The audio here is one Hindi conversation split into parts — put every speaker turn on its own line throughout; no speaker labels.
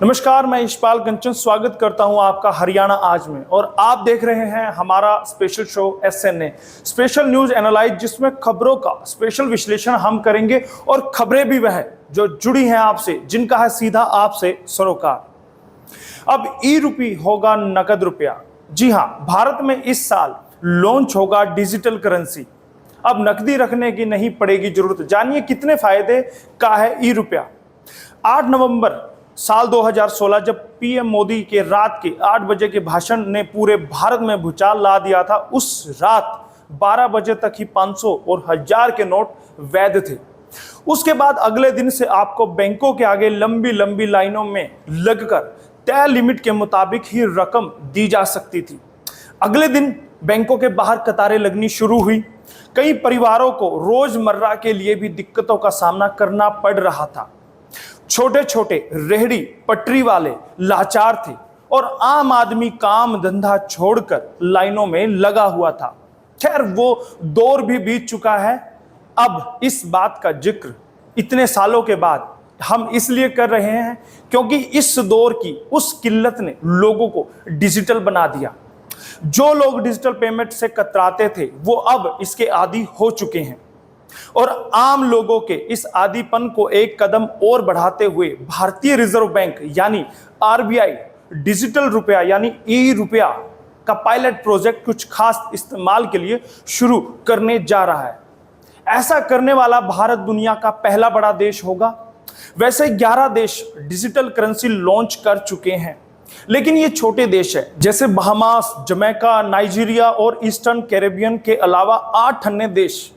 नमस्कार, मैं यशपाल कंचन स्वागत करता हूं आपका हरियाणा आज में। और आप देख रहे हैं हमारा special show SNA special news analyse, जिसमें खबरों का स्पेशल विश्लेषण हम करेंगे और खबरें भी वह जो जुड़ी हैं आपसे, जिनका है सीधा आपसे सरोकार। अब ई-रूपी होगा नकद रुपया। जी हां, भारत में इस साल लॉन्च होगा डिजिटल करेंसी। अब नकदी रखने की नहीं पड़ेगी जरूरत। जानिए कितने फायदे का है ई-रुपया। 8 नवंबर साल 2016 जब पीएम मोदी के रात के 8 बजे के भाषण ने पूरे भारत में भूचाल ला दिया था, उस रात 12 बजे तक ही 500 और 1000 के नोट वैध थे। उसके बाद अगले दिन से आपको बैंकों के आगे लंबी लंबी लाइनों में लगकर तय लिमिट के मुताबिक ही रकम दी जा सकती थी। अगले दिन बैंकों के बाहर कतारें लगनी शुरू हुई। कई परिवारों को रोजमर्रा के लिए भी दिक्कतों का सामना करना पड़ रहा था। छोटे छोटे रेहड़ी पटरी वाले लाचार थे और आम आदमी काम धंधा छोड़कर लाइनों में लगा हुआ था। खैर, वो दौर भी बीत चुका है। अब इस बात का जिक्र इतने सालों के बाद हम इसलिए कर रहे हैं क्योंकि इस दौर की उस किल्लत ने लोगों को डिजिटल बना दिया। जो लोग डिजिटल पेमेंट से कतराते थे, वो अब इसके आदी हो चुके हैं। और आम लोगों के इस आदीपन को एक कदम और बढ़ाते हुए भारतीय रिजर्व बैंक यानी RBI डिजिटल रुपया यानी ई-रुपया का पायलट प्रोजेक्ट कुछ खास इस्तेमाल के लिए शुरू करने जा रहा है। ऐसा करने वाला भारत दुनिया का पहला बड़ा देश होगा। वैसे 11 देश डिजिटल करेंसी लॉन्च कर चुके हैं, लेकिन ये छोटे देश हैं, जैसे बहामास, जमैका, नाइजीरिया और ईस्टर्न कैरेबियन के अलावा 8 अन्य देश।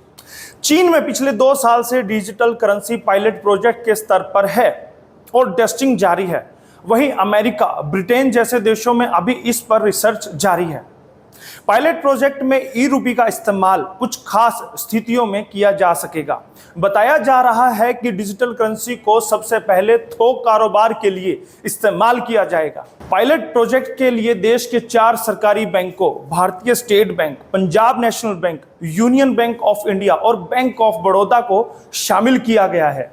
चीन में पिछले 2 साल से डिजिटल करेंसी पायलट प्रोजेक्ट के स्तर पर है और टेस्टिंग जारी है। वहीं अमेरिका, ब्रिटेन जैसे देशों में अभी इस पर रिसर्च जारी है। पायलट प्रोजेक्ट में ई-रुपये का इस्तेमाल कुछ खास स्थितियों में किया जा सकेगा। बताया जा रहा है कि डिजिटल करेंसी को सबसे पहले थोक कारोबार के लिए इस्तेमाल किया जाएगा। पायलट प्रोजेक्ट के लिए देश के 4 सरकारी बैंकों भारतीय state bank, Punjab national bank, union bank of India और बैंक ऑफ बड़ौदा को शामिल किया गया है।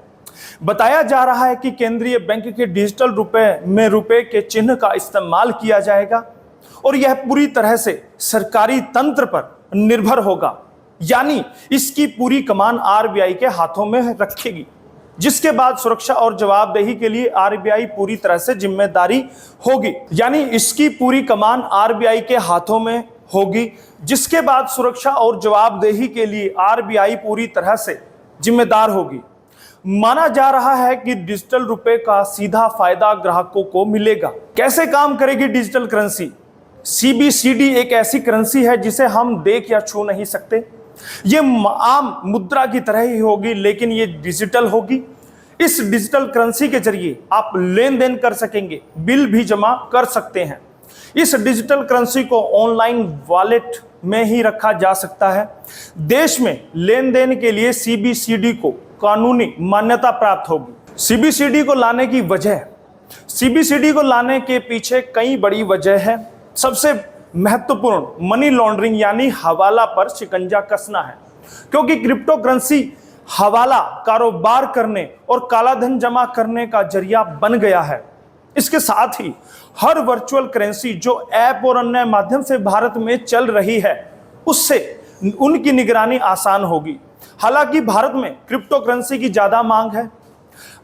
बताया जा रहा है कि केंद्रीय बैंक के डिजिटल रुपए में रुपए के चिन्ह का इस्तेमाल किया जाएगा और यह पूरी तरह से सरकारी तंत्र पर निर्भर होगा, यानी इसकी पूरी कमान RBI के हाथों में रखेगी, जिसके बाद सुरक्षा और जवाबदेही के लिए RBI पूरी तरह से जिम्मेदारी होगी। यानी इसकी पूरी कमान RBI के हाथों में होगी, जिसके बाद सुरक्षा और जवाबदेही के लिए RBI पूरी तरह से जिम्मेदार होगी। माना जा रहा है कि डिजिटल रुपए का सीधा फायदा ग्राहकों को मिलेगा। कैसे काम करेगी डिजिटल करेंसी? CBCD एक ऐसी करेंसी है जिसे हम देख या छू नहीं सकते। ये आम मुद्रा की तरह ही होगी, लेकिन ये डिजिटल होगी। इस डिजिटल करेंसी के जरिए आप लेन देन कर सकेंगे, बिल भी जमा कर सकते हैं। इस डिजिटल करेंसी को ऑनलाइन वॉलेट में ही रखा जा सकता है। देश में लेन देन के लिए CBCD को कानूनी मान्यता प्राप्त होगी। CBCD को लाने के पीछे कई बड़ी वजह है। सबसे महत्वपूर्ण मनी लॉन्ड्रिंग यानी हवाला पर शिकंजा कसना है, क्योंकि क्रिप्टो करेंसी हवाला कारोबार करने और कालाधन जमा करने का जरिया बन गया है। इसके साथ ही हर वर्चुअल करेंसी जो ऐप और अन्य माध्यम से भारत में चल रही है, उससे उनकी निगरानी आसान होगी। हालांकि भारत में क्रिप्टो करेंसी की ज्यादा मांग है।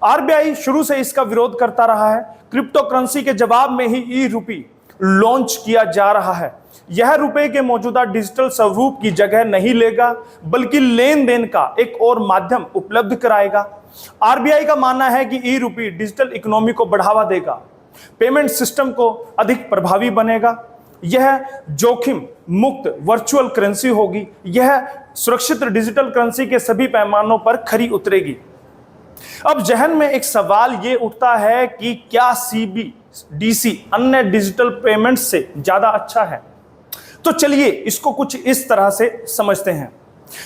RBI शुरू से इसका विरोध करता रहा है। क्रिप्टो करेंसी के जवाब में ही ई-रुपये लॉन्च किया जा रहा है। यह रुपए के मौजूदा डिजिटल स्वरूप की जगह नहीं लेगा, बल्कि लेन देन का एक और माध्यम उपलब्ध कराएगा। RBI का मानना है कि ई-रुपये डिजिटल इकोनॉमी को बढ़ावा देगा, पेमेंट सिस्टम को अधिक प्रभावी बनेगा। यह जोखिम मुक्त वर्चुअल करेंसी होगी। यह सुरक्षित डिजिटल करेंसी के सभी पैमानों पर खरी उतरेगी। अब जहन में एक सवाल ये उठता है कि क्या CBDC अन्य डिजिटल पेमेंट्स से ज्यादा अच्छा है? तो चलिए इसको कुछ इस तरह से समझते हैं।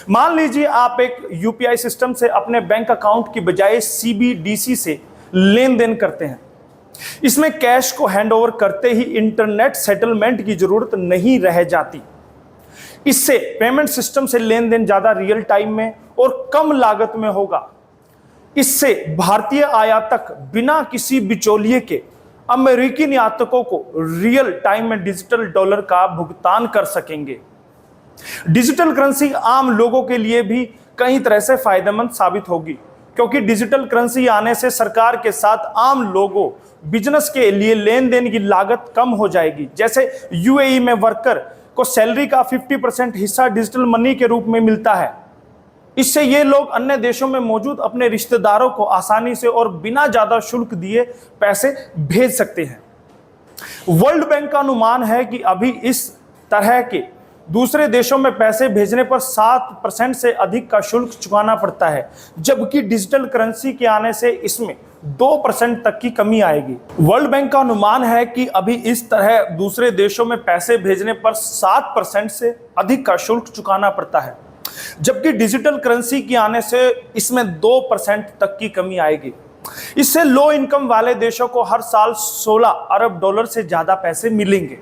मान लीजिए आप एक UPI सिस्टम से अपने बैंक अकाउंट की बजाय CBDC से लेन देन करते हैं। इसमें कैश को हैंडओवर करते ही इंटरनेट सेटलमेंट की जरूरत नहीं रह जाती। इससे पेमेंट सिस्टम से लेन देन ज्यादा रियल टाइम में और कम लागत में होगा। इससे भारतीय आयातक बिना किसी बिचौलिए के अमेरिकी निर्यातकों को रियल टाइम में डिजिटल डॉलर का भुगतान कर सकेंगे। डिजिटल करेंसी आम लोगों के लिए भी कई तरह से फायदेमंद साबित होगी, क्योंकि डिजिटल करेंसी आने से सरकार के साथ आम लोगों बिजनेस के लिए लेन देन की लागत कम हो जाएगी। जैसे यूएई में वर्कर को सैलरी का 50% हिस्सा डिजिटल मनी के रूप में मिलता है। इससे ये लोग अन्य देशों में मौजूद अपने रिश्तेदारों को आसानी से और बिना ज्यादा शुल्क दिए पैसे भेज सकते हैं। वर्ल्ड बैंक का अनुमान है कि अभी इस तरह के दूसरे देशों में पैसे भेजने पर 7% से अधिक का शुल्क चुकाना पड़ता है, जबकि डिजिटल करेंसी के आने से इसमें 2% तक की कमी आएगी। वर्ल्ड बैंक का अनुमान है कि अभी इस तरह दूसरे देशों में पैसे भेजने पर 7% से अधिक का शुल्क चुकाना पड़ता है, जबकि डिजिटल करेंसी के आने से इसमें 2% तक की कमी आएगी। इससे लो इनकम वाले देशों को हर साल 16 अरब डॉलर से ज्यादा पैसे मिलेंगे।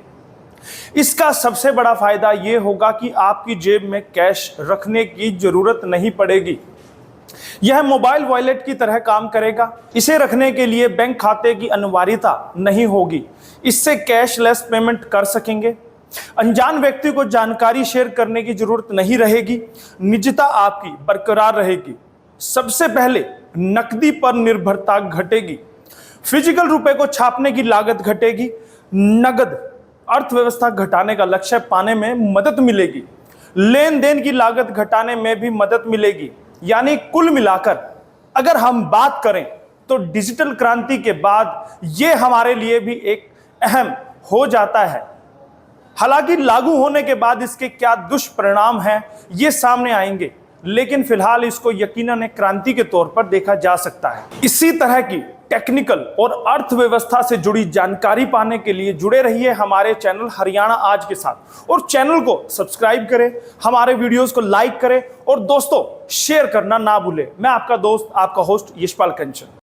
इसका सबसे बड़ा फायदा यह होगा कि आपकी जेब में कैश रखने की जरूरत नहीं पड़ेगी। यह मोबाइल वॉलेट की तरह काम करेगा। इसे रखने के लिए बैंक खाते की अनिवार्यता नहीं होगी। इससे कैशलेस पेमेंट कर सकेंगे। अनजान व्यक्ति को जानकारी शेयर करने की जरूरत नहीं रहेगी। निजता आपकी बरकरार रहेगी। सबसे पहले नकदी पर निर्भरता घटेगी। फिजिकल रुपए को छापने की लागत घटेगी। नगद अर्थव्यवस्था घटाने का लक्ष्य पाने में मदद मिलेगी। लेन देन की लागत घटाने में भी मदद मिलेगी। यानी कुल मिलाकर अगर हम बात करें तो डिजिटल क्रांति के बाद यह हमारे लिए भी एक अहम हो जाता है। हालांकि लागू होने के बाद इसके क्या दुष्परिणाम हैं ये सामने आएंगे, लेकिन फिलहाल इसको यकीनन एक क्रांति के तौर पर देखा जा सकता है। इसी तरह की टेक्निकल और अर्थव्यवस्था से जुड़ी जानकारी पाने के लिए जुड़े रहिए हमारे चैनल हरियाणा आज के साथ, और चैनल को सब्सक्राइब करें, हमारे वीडियोस को लाइक करें और दोस्तों शेयर करना ना भूलें। मैं आपका दोस्त, आपका होस्ट यशपाल कंचन।